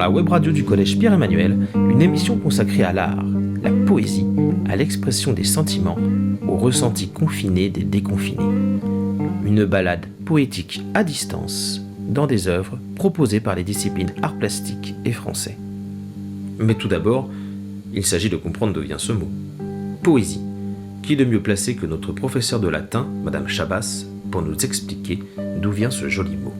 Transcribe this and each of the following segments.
la web radio du collège Pierre-Emmanuel, une émission consacrée à l'art, la poésie, à l'expression des sentiments, au ressenti confiné des déconfinés. Une balade poétique à distance dans des œuvres proposées par les disciplines art plastique et français. Mais tout d'abord, il s'agit de comprendre d'où vient ce mot. Poésie. Qui de mieux placé que notre professeur de latin, Madame Chabas, pour nous expliquer d'où vient ce joli mot.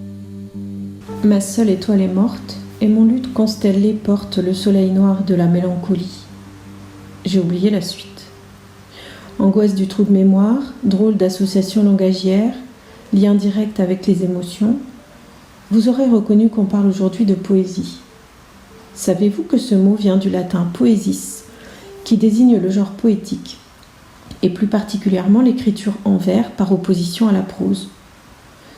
Ma seule étoile est morte, et mon luth constellé porte le soleil noir de la mélancolie. J'ai oublié la suite. Angoisse du trou de mémoire, drôle d'association langagière, lien direct avec les émotions. Vous aurez reconnu qu'on parle aujourd'hui de poésie. Savez-vous que ce mot vient du latin poesis, qui désigne le genre poétique, et plus particulièrement l'écriture en vers par opposition à la prose.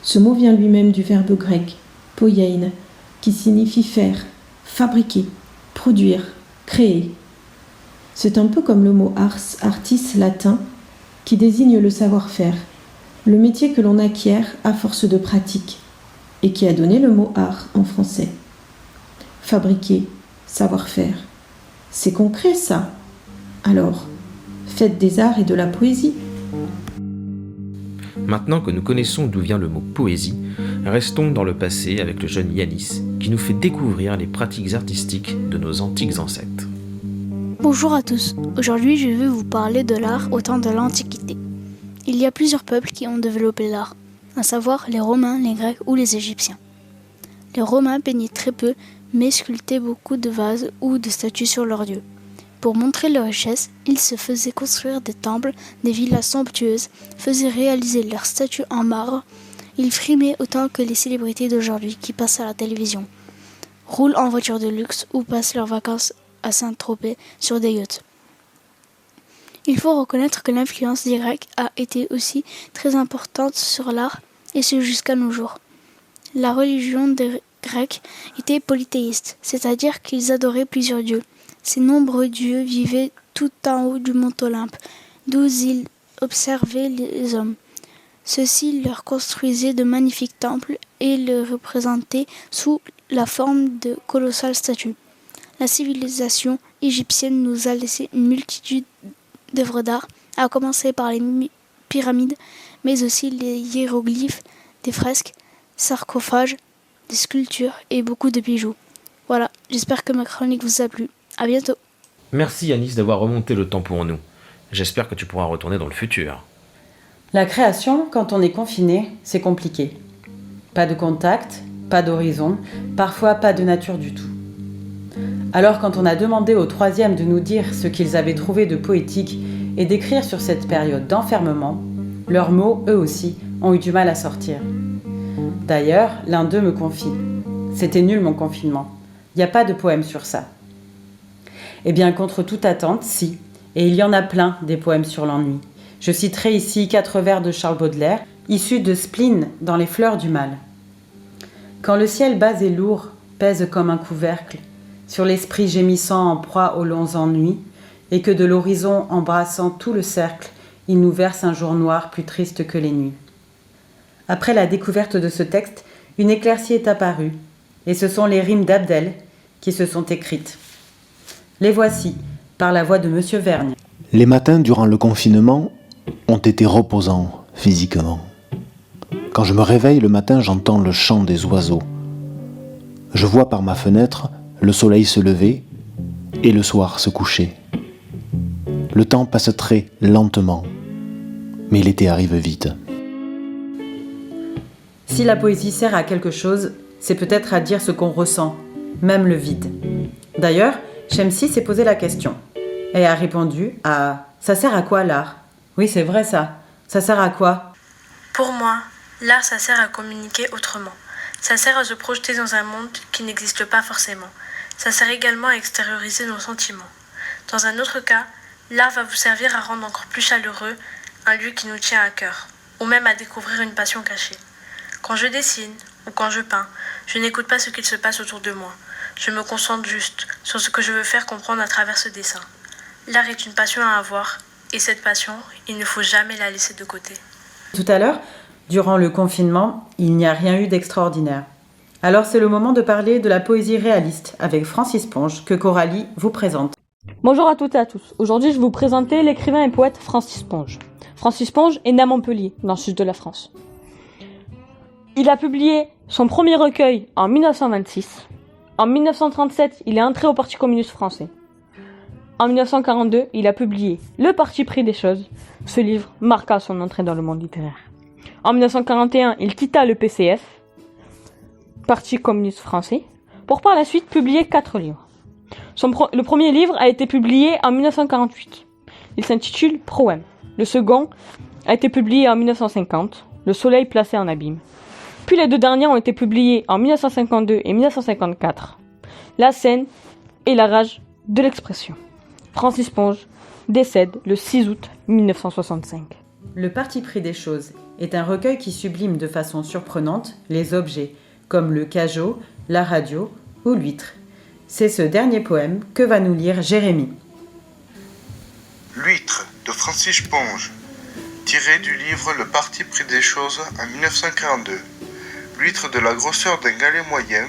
Ce mot vient lui-même du verbe grec poiein, qui signifie faire, fabriquer, produire, créer. C'est un peu comme le mot ars, artis latin, qui désigne le savoir-faire, le métier que l'on acquiert à force de pratique, et qui a donné le mot art en français. Fabriquer, savoir-faire. C'est concret ça. Alors, faites des arts et de la poésie. Maintenant que nous connaissons d'où vient le mot poésie, restons dans le passé avec le jeune Yanis qui nous fait découvrir les pratiques artistiques de nos antiques ancêtres. Bonjour à tous, aujourd'hui je vais vous parler de l'art au temps de l'Antiquité. Il y a plusieurs peuples qui ont développé l'art, à savoir les Romains, les Grecs ou les Égyptiens. Les Romains peignaient très peu, mais sculptaient beaucoup de vases ou de statues sur leurs dieux. Pour montrer leur richesse, ils se faisaient construire des temples, des villas somptueuses, faisaient réaliser leurs statues en marbre. Ils frimaient autant que les célébrités d'aujourd'hui qui passent à la télévision, roulent en voiture de luxe ou passent leurs vacances à Saint-Tropez sur des yachts. Il faut reconnaître que l'influence des Grecs a été aussi très importante sur l'art, et ce jusqu'à nos jours. La religion des Grecs était polythéiste, c'est-à-dire qu'ils adoraient plusieurs dieux. Ces nombreux dieux vivaient tout en haut du mont Olympe, d'où ils observaient les hommes. Ceux-ci leur construisaient de magnifiques temples et les représentaient sous la forme de colossales statues. La civilisation égyptienne nous a laissé une multitude d'œuvres d'art, à commencer par les pyramides, mais aussi les hiéroglyphes, des fresques, sarcophages, des sculptures et beaucoup de bijoux. Voilà, j'espère que ma chronique vous a plu. À bientôt. Merci Yanis d'avoir remonté le temps pour nous. J'espère que tu pourras retourner dans le futur. La création, quand on est confiné, c'est compliqué. Pas de contact, pas d'horizon, parfois pas de nature du tout. Alors quand on a demandé aux troisièmes de nous dire ce qu'ils avaient trouvé de poétique et d'écrire sur cette période d'enfermement, leurs mots, eux aussi, ont eu du mal à sortir. D'ailleurs, l'un d'eux me confie « C'était nul mon confinement, il n'y a pas de poème sur ça ». Eh bien, contre toute attente, si, et il y en a plein des poèmes sur l'ennui. Je citerai ici 4 vers de Charles Baudelaire, issus de Spleen dans Les fleurs du mal. Quand le ciel bas et lourd pèse comme un couvercle sur l'esprit gémissant en proie aux longs ennuis, et que de l'horizon embrassant tout le cercle, il nous verse un jour noir plus triste que les nuits. Après la découverte de ce texte, une éclaircie est apparue, et ce sont les rimes d'Abdel qui se sont écrites. Les voici, par la voix de Monsieur Vergne. Les matins durant le confinement ont été reposants physiquement. Quand je me réveille le matin, j'entends le chant des oiseaux. Je vois par ma fenêtre le soleil se lever et le soir se coucher. Le temps passe très lentement, mais l'été arrive vite. Si la poésie sert à quelque chose, c'est peut-être à dire ce qu'on ressent, même le vide. D'ailleurs, Shamsi s'est posé la question et a répondu à « Ça sert à quoi l'art ?» Oui, c'est vrai ça. Ça sert à quoi ? Pour moi, l'art, ça sert à communiquer autrement. Ça sert à se projeter dans un monde qui n'existe pas forcément. Ça sert également à extérioriser nos sentiments. Dans un autre cas, l'art va vous servir à rendre encore plus chaleureux un lieu qui nous tient à cœur, ou même à découvrir une passion cachée. Quand je dessine ou quand je peins, je n'écoute pas ce qu'il se passe autour de moi. Je me concentre juste sur ce que je veux faire comprendre à travers ce dessin. L'art est une passion à avoir, et cette passion, il ne faut jamais la laisser de côté. Tout à l'heure, durant le confinement, il n'y a rien eu d'extraordinaire. Alors c'est le moment de parler de la poésie réaliste avec Francis Ponge que Coralie vous présente. Bonjour à toutes et à tous. Aujourd'hui, je vais vous présenter l'écrivain et poète Francis Ponge. Francis Ponge est né à Montpellier, dans le sud de la France. Il a publié son premier recueil en 1926. En 1937, il est entré au Parti communiste français. En 1942, il a publié Le Parti pris des choses. Ce livre marqua son entrée dans le monde littéraire. En 1941, il quitta le PCF, Parti communiste français, pour par la suite publier 4 livres. Le premier livre a été publié en 1948. Il s'intitule Proème. Le second a été publié en 1950, Le soleil placé en abîme. Puis les deux derniers ont été publiés en 1952 et 1954, La scène et la rage de l'expression. Francis Ponge décède le 6 août 1965. Le Parti pris des choses est un recueil qui sublime de façon surprenante les objets, comme le cajot, la radio ou l'huître. C'est ce dernier poème que va nous lire Jérémy. L'huître de Francis Ponge, tiré du livre Le Parti pris des choses en 1942. L'huître de la grosseur d'un galet moyen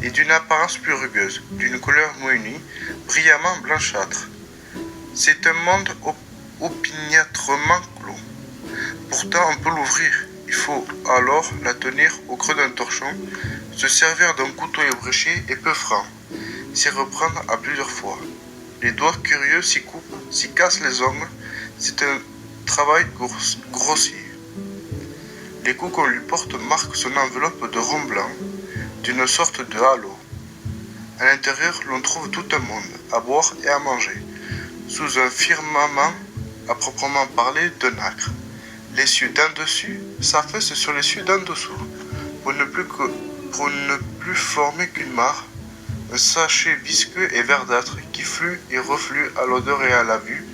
et d'une apparence plus rugueuse, d'une couleur moinie, brillamment blanchâtre. C'est un monde opiniâtrement clos. Pourtant on peut l'ouvrir, il faut alors la tenir au creux d'un torchon, se servir d'un couteau ébréché et peu franc, s'y reprendre à plusieurs fois. Les doigts curieux s'y coupent, s'y cassent les ongles, c'est un travail grossier. Les coups qu'on lui porte marquent son enveloppe de rond blanc, d'une sorte de halo. À l'intérieur, l'on trouve tout un monde, à boire et à manger, sous un firmament à proprement parler de nacre. Les cieux d'en dessus s'affaissent sur les cieux d'en dessous, pour ne plus former qu'une mare, un sachet visqueux et verdâtre qui flue et reflue à l'odeur et à la vue,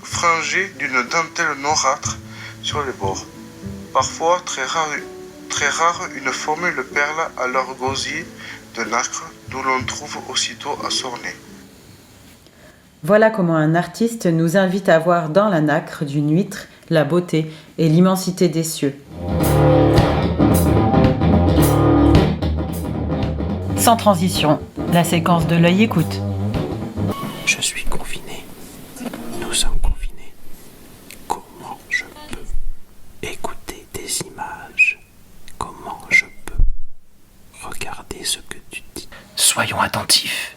frangé d'une dentelle noirâtre sur les bords. Parfois, très rare, une formule perle à leur gosier de nacre, d'où l'on trouve aussitôt à Sornay. Voilà comment un artiste nous invite à voir dans la nacre d'une huître la beauté et l'immensité des cieux. Sans transition, la séquence de l'œil écoute. Je suis confiné. Nous sommes confinés. Comment je peux écouter des images? Comment je peux regarder ce que tu dis? Soyons attentifs.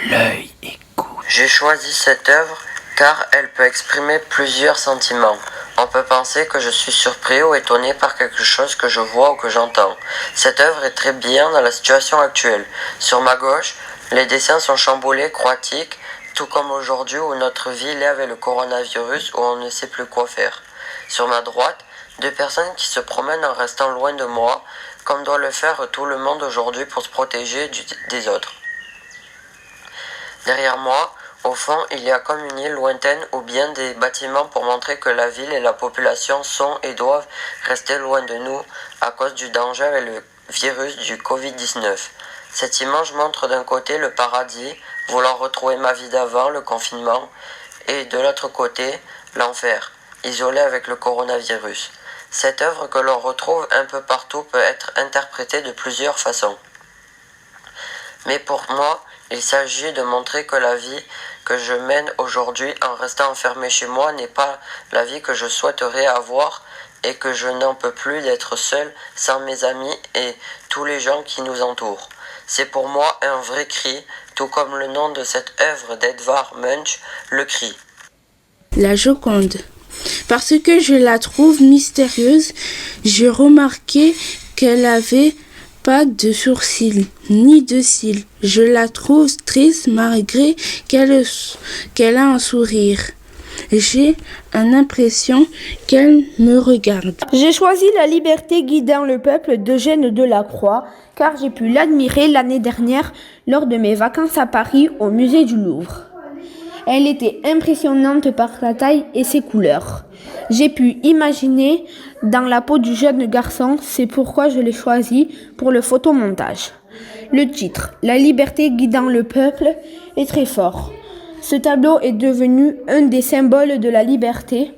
L'œil écoute. J'ai choisi cette œuvre car elle peut exprimer plusieurs sentiments. On peut penser que je suis surpris ou étonné par quelque chose que je vois ou que j'entends. Cette œuvre est très bien dans la situation actuelle. Sur ma gauche, les dessins sont chamboulés, chaotiques, tout comme aujourd'hui où notre vie l'est avec le coronavirus où on ne sait plus quoi faire. Sur ma droite, deux personnes qui se promènent en restant loin de moi, comme doit le faire tout le monde aujourd'hui pour se protéger des autres. Derrière moi, au fond, il y a comme une île lointaine ou bien des bâtiments pour montrer que la ville et la population sont et doivent rester loin de nous à cause du danger avec le virus du Covid-19. Cette image montre d'un côté le paradis, voulant retrouver ma vie d'avant, le confinement, et de l'autre côté, l'enfer, isolé avec le coronavirus. Cette œuvre que l'on retrouve un peu partout peut être interprétée de plusieurs façons. Mais pour moi, il s'agit de montrer que la vie que je mène aujourd'hui en restant enfermé chez moi n'est pas la vie que je souhaiterais avoir et que je n'en peux plus d'être seul sans mes amis et tous les gens qui nous entourent. C'est pour moi un vrai cri, tout comme le nom de cette œuvre d'Edvard Munch, Le Cri. La Joconde. Parce que je la trouve mystérieuse, j'ai remarqué qu'elle avait pas de sourcils, ni de cils. Je la trouve triste malgré qu'elle a un sourire. J'ai l'impression qu'elle me regarde. J'ai choisi La liberté guidant le peuple d'Eugène Delacroix, car j'ai pu l'admirer l'année dernière lors de mes vacances à Paris au musée du Louvre. Elle était impressionnante par sa taille et ses couleurs. J'ai pu imaginer dans la peau du jeune garçon, c'est pourquoi je l'ai choisi pour le photomontage. Le titre, La liberté guidant le peuple, est très fort. Ce tableau est devenu un des symboles de la liberté.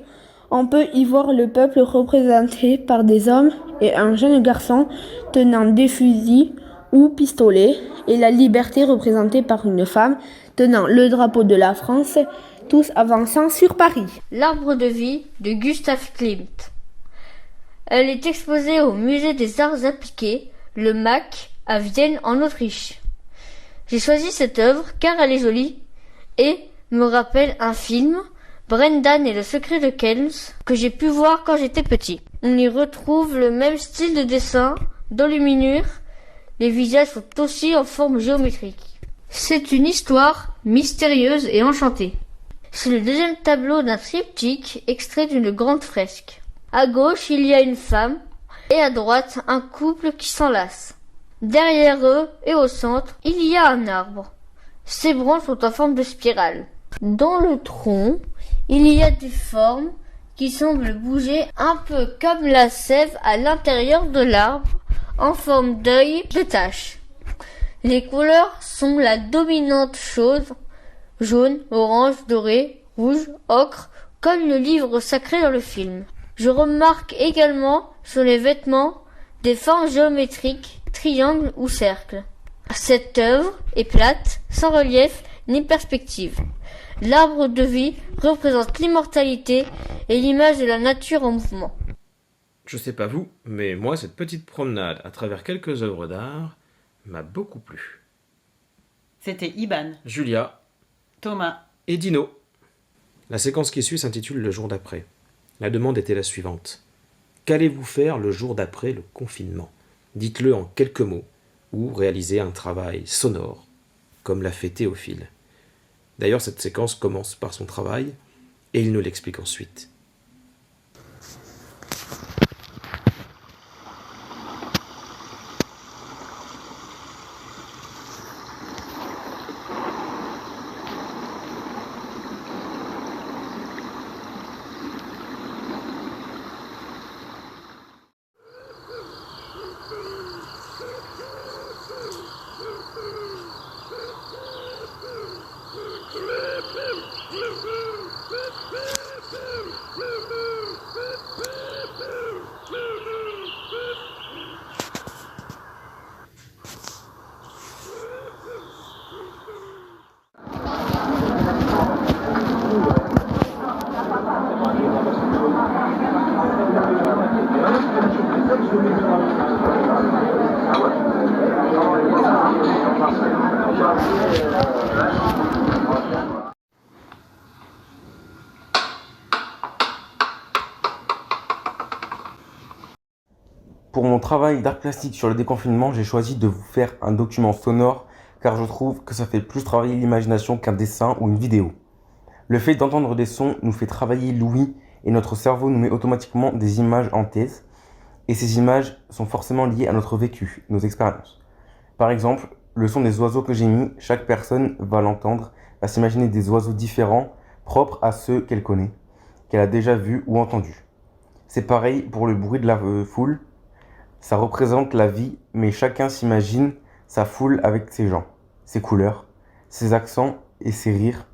On peut y voir le peuple représenté par des hommes et un jeune garçon tenant des fusils ou pistolets, et la liberté représentée par une femme tenant le drapeau de la France, tous avançant sur Paris. L'arbre de vie de Gustav Klimt. Elle est exposée au musée des arts appliqués, le MAC, à Vienne en Autriche. J'ai choisi cette œuvre car elle est jolie et me rappelle un film, Brendan et le secret de Kells, que j'ai pu voir quand j'étais petit. On y retrouve le même style de dessin, d'enluminure. Les visages sont aussi en forme géométrique. C'est une histoire mystérieuse et enchantée. C'est le deuxième tableau d'un triptyque extrait d'une grande fresque. À gauche, il y a une femme et à droite, un couple qui s'enlace. Derrière eux et au centre, il y a un arbre. Ses branches sont en forme de spirale. Dans le tronc, il y a des formes qui semblent bouger un peu comme la sève à l'intérieur de l'arbre, en forme d'œil de tache. Les couleurs sont la dominante chose, jaune, orange, doré, rouge, ocre, comme le livre sacré dans le film. Je remarque également sur les vêtements des formes géométriques, triangles ou cercles. Cette œuvre est plate, sans relief ni perspective. L'arbre de vie représente l'immortalité et l'image de la nature en mouvement. Je sais pas vous, mais moi, cette petite promenade à travers quelques œuvres d'art m'a beaucoup plu. C'était Iban, Julia Thomas et Dino. La séquence qui suit s'intitule Le jour d'après. La demande était la suivante. Qu'allez-vous faire le jour d'après le confinement ? Dites-le en quelques mots, ou réalisez un travail sonore, comme l'a fait Théophile. D'ailleurs, cette séquence commence par son travail, et il nous l'explique ensuite. Pour mon travail d'art plastique sur le déconfinement, j'ai choisi de vous faire un document sonore car je trouve que ça fait plus travailler l'imagination qu'un dessin ou une vidéo. Le fait d'entendre des sons nous fait travailler l'ouïe et notre cerveau nous met automatiquement des images en tête et ces images sont forcément liées à notre vécu, nos expériences. Par exemple, le son des oiseaux que j'ai mis, chaque personne va l'entendre, va s'imaginer des oiseaux différents, propres à ceux qu'elle connaît, qu'elle a déjà vus ou entendus. C'est pareil pour le bruit de la foule. Ça représente la vie, mais chacun s'imagine sa foule avec ses gens, ses couleurs, ses accents et ses rires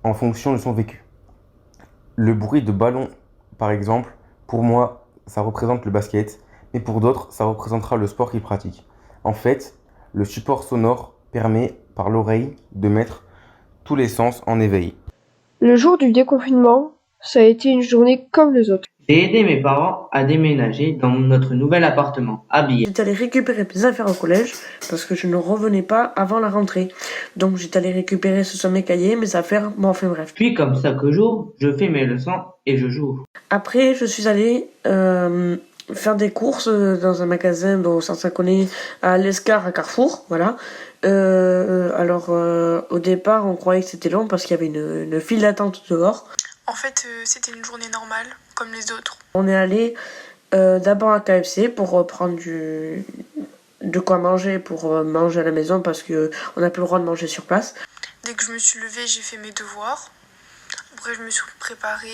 en fonction de son vécu. Le bruit de ballon, par exemple, pour moi, ça représente le basket, mais pour d'autres, ça représentera le sport qu'ils pratiquent. En fait, le support sonore permet, par l'oreille, de mettre tous les sens en éveil. Le jour du déconfinement, ça a été une journée comme les autres. J'ai aidé mes parents à déménager dans notre nouvel appartement, à Bienne. J'étais allé récupérer mes affaires au collège parce que je ne revenais pas avant la rentrée. Donc j'étais allé récupérer ce sont mes cahiers, mes affaires, bon enfin bref. Puis comme chaque jour, je fais mes leçons et je joue. Après, je suis allé faire des courses dans un magasin dont ça connaît à l'Escar à Carrefour, voilà. Au départ, on croyait que c'était long parce qu'il y avait une file d'attente dehors. En fait, c'était une journée normale, comme les autres. On est allé d'abord à KFC pour prendre de quoi manger, pour manger à la maison parce qu'on n'a plus le droit de manger sur place. Dès que je me suis levée, j'ai fait mes devoirs. Après, je me suis préparée.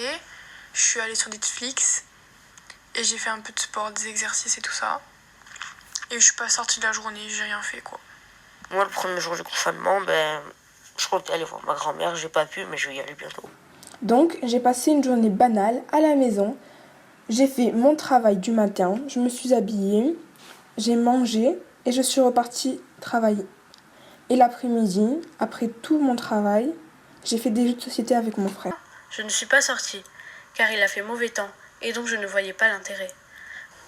Je suis allée sur Netflix et j'ai fait un peu de sport, des exercices et tout ça. Et je suis pas sortie de la journée, j'ai rien fait quoi. Moi, le premier jour du confinement, je comptais aller voir ma grand-mère, j'ai pas pu, mais je vais y aller bientôt. Donc, j'ai passé une journée banale à la maison. J'ai fait mon travail du matin, je me suis habillée, j'ai mangé et je suis repartie travailler. Et l'après-midi, après tout mon travail, j'ai fait des jeux de société avec mon frère. Je ne suis pas sortie, car il a fait mauvais temps, et donc je ne voyais pas l'intérêt.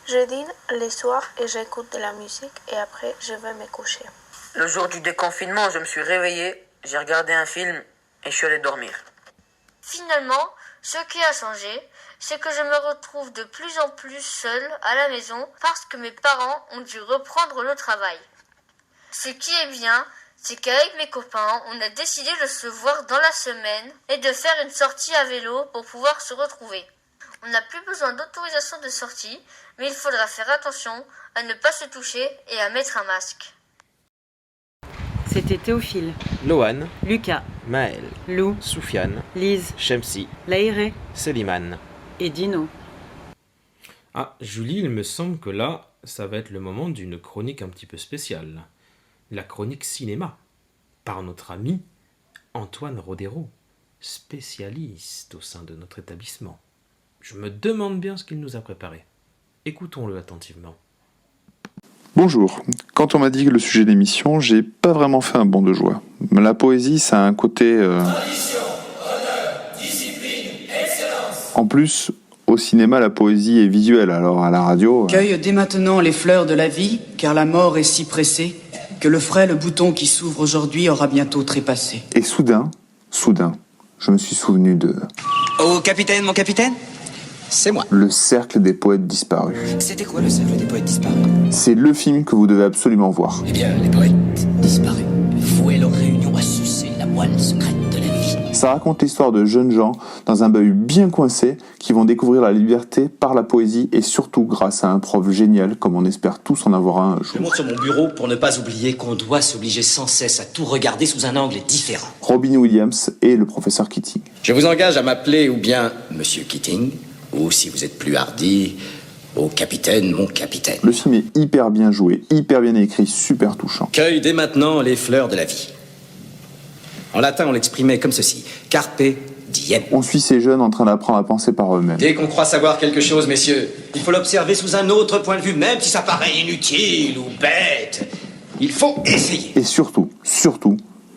Je dîne les soirs et j'écoute de la musique et après je vais me coucher. Le jour du déconfinement, je me suis réveillé, j'ai regardé un film et je suis allé dormir. Finalement, ce qui a changé, c'est que je me retrouve de plus en plus seule à la maison parce que mes parents ont dû reprendre le travail. Ce qui est bien, c'est qu'avec mes copains, on a décidé de se voir dans la semaine et de faire une sortie à vélo pour pouvoir se retrouver. On n'a plus besoin d'autorisation de sortie, mais il faudra faire attention à ne pas se toucher et à mettre un masque. C'était Théophile, Lohan, Lucas, Maël, Lou, Soufiane, Lise, Shamsi, Laïré Seliman et Dino. Ah, Julie, il me semble que là, ça va être le moment d'une chronique un petit peu spéciale. La chronique cinéma, par notre ami Antoine Rodero, spécialiste au sein de notre établissement. Je me demande bien ce qu'il nous a préparé. Écoutons-le attentivement. Bonjour. Quand on m'a dit le sujet de l'émission, j'ai pas vraiment fait un bond de joie. La poésie, ça a un côté... Tradition, honneur, discipline, excellence. En plus, au cinéma, la poésie est visuelle, alors à la radio... Cueille dès maintenant les fleurs de la vie, car la mort est si pressée, que le frêle bouton qui s'ouvre aujourd'hui aura bientôt trépassé. Et soudain, je me suis souvenu de... Oh, capitaine, mon capitaine ? C'est moi. Le cercle des poètes disparus. C'était quoi le cercle des poètes disparus ? C'est le film que vous devez absolument voir. Eh bien, les poètes disparus vouaient leur réunion à sucer la moelle secrète de la vie. Ça raconte l'histoire de jeunes gens dans un bahut bien coincé qui vont découvrir la liberté par la poésie et surtout grâce à un prof génial comme on espère tous en avoir un jour. Je monte sur mon bureau pour ne pas oublier qu'on doit s'obliger sans cesse à tout regarder sous un angle différent. Robin Williams et le professeur Keating. Je vous engage à m'appeler ou bien Monsieur Keating, ou si vous êtes plus hardi, au capitaine, mon capitaine. Le film est hyper bien joué, hyper bien écrit, super touchant. Cueille dès maintenant les fleurs de la vie. En latin, on l'exprimait comme ceci. Carpe diem. On suit ces jeunes en train d'apprendre à penser par eux-mêmes. Dès qu'on croit savoir quelque chose, messieurs, il faut l'observer sous un autre point de vue, même si ça paraît inutile ou bête. Il faut essayer. Et surtout,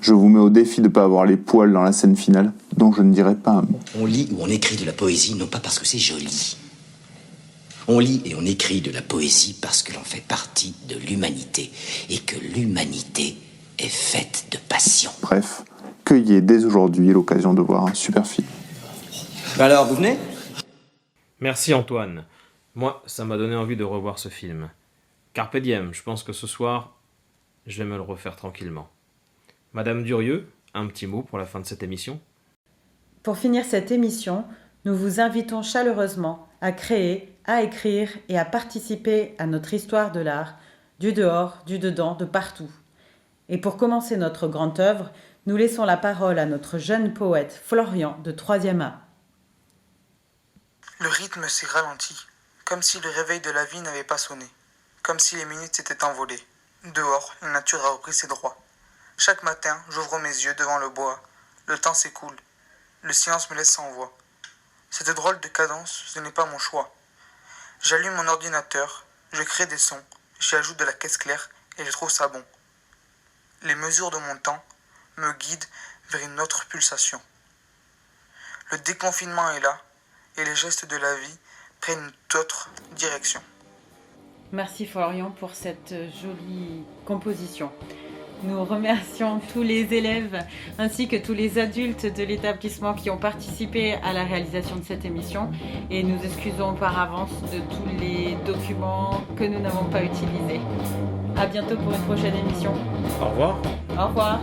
je vous mets au défi de ne pas avoir les poils dans la scène finale, dont je ne dirai pas un mot. On lit ou on écrit de la poésie, non pas parce que c'est joli. On lit et on écrit de la poésie parce que l'on fait partie de l'humanité, et que l'humanité est faite de passion. Bref, cueillez dès aujourd'hui l'occasion de voir un super film. Alors, vous venez ? Merci Antoine. Moi, ça m'a donné envie de revoir ce film. Carpe diem, je pense que ce soir, je vais me le refaire tranquillement. Madame Durieux, un petit mot pour la fin de cette émission ? Pour finir cette émission, nous vous invitons chaleureusement à créer, à écrire et à participer à notre histoire de l'art, du dehors, du dedans, de partout. Et pour commencer notre grande œuvre, nous laissons la parole à notre jeune poète Florian de 3e A. Le rythme s'est ralenti, comme si le réveil de la vie n'avait pas sonné, comme si les minutes s'étaient envolées. Dehors, la nature a repris ses droits. Chaque matin, j'ouvre mes yeux devant le bois. Le temps s'écoule. Le silence me laisse sans voix. Cette drôle de cadence, ce n'est pas mon choix. J'allume mon ordinateur, je crée des sons, j'y ajoute de la caisse claire et je trouve ça bon. Les mesures de mon temps me guident vers une autre pulsation. Le déconfinement est là et les gestes de la vie prennent une autre direction. Merci Florian pour cette jolie composition. Nous remercions tous les élèves ainsi que tous les adultes de l'établissement qui ont participé à la réalisation de cette émission et nous excusons par avance de tous les documents que nous n'avons pas utilisés. À bientôt pour une prochaine émission. Au revoir. Au revoir.